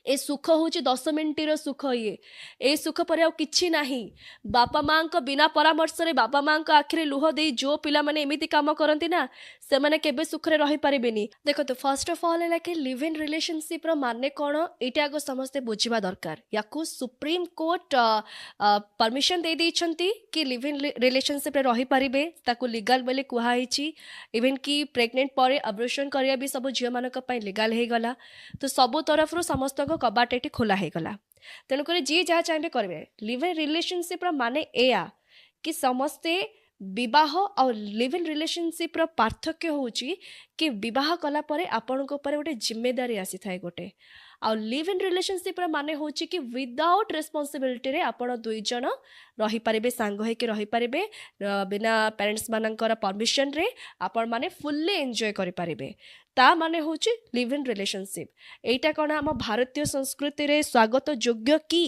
ए सुख हूँ 10 मिनिटर सुख ए सुख पर आ कि नहीं बापा माँ बिना परामर्श रे बापा माँ आखिरे लुह दे जो पिला माने एमिति काम करती ना से माने केबे सुख रे रही पारिबेनी। देखो तो फर्स्ट ऑफ ऑल है कि लिव इन रिलेशनशिप रो माने कौन एटा आगो समस्ते बुझिबा दरकार याकू सुप्रीम कोर्ट परमिशन दे देइछंती कि लिव इन रिलेशनशिप रे रही पारिबे ताकू लीगल बोले कुहाइछि। इवन कि प्रेग्नेंट पर अब्रेशन करिया भी सब झियो मानक पई लीगल हे गला। तो सबु तरफ समस्त कबाट ये खोला हो गला। तेणुक जी जहाँ चाहिए करेंगे लिव इन रिलेशनशिप माने एया कि समस्ते विवाह और लिव इन रिलेशनशिप पार्थक्य हूँ कि विवाह कला परे आपण गोटे जिम्मेदारी आसी थाए गोटे आ लिव इन रिलेशनशिप माने हूँ कि विदाउट रेस्पॉन्सिबिलिटी रे आपण दुई जन रही पारिबे सांग होके रही पारिबे बिना पेरेंट्स मानकर परमिशन रे आपण माने फुल्ली एंजॉय करि पारिबे ता माने हूँ लिव इन रिलेशनशिप। एटा कौन आम भारतीय संस्कृति रे स्वागत योग्य कि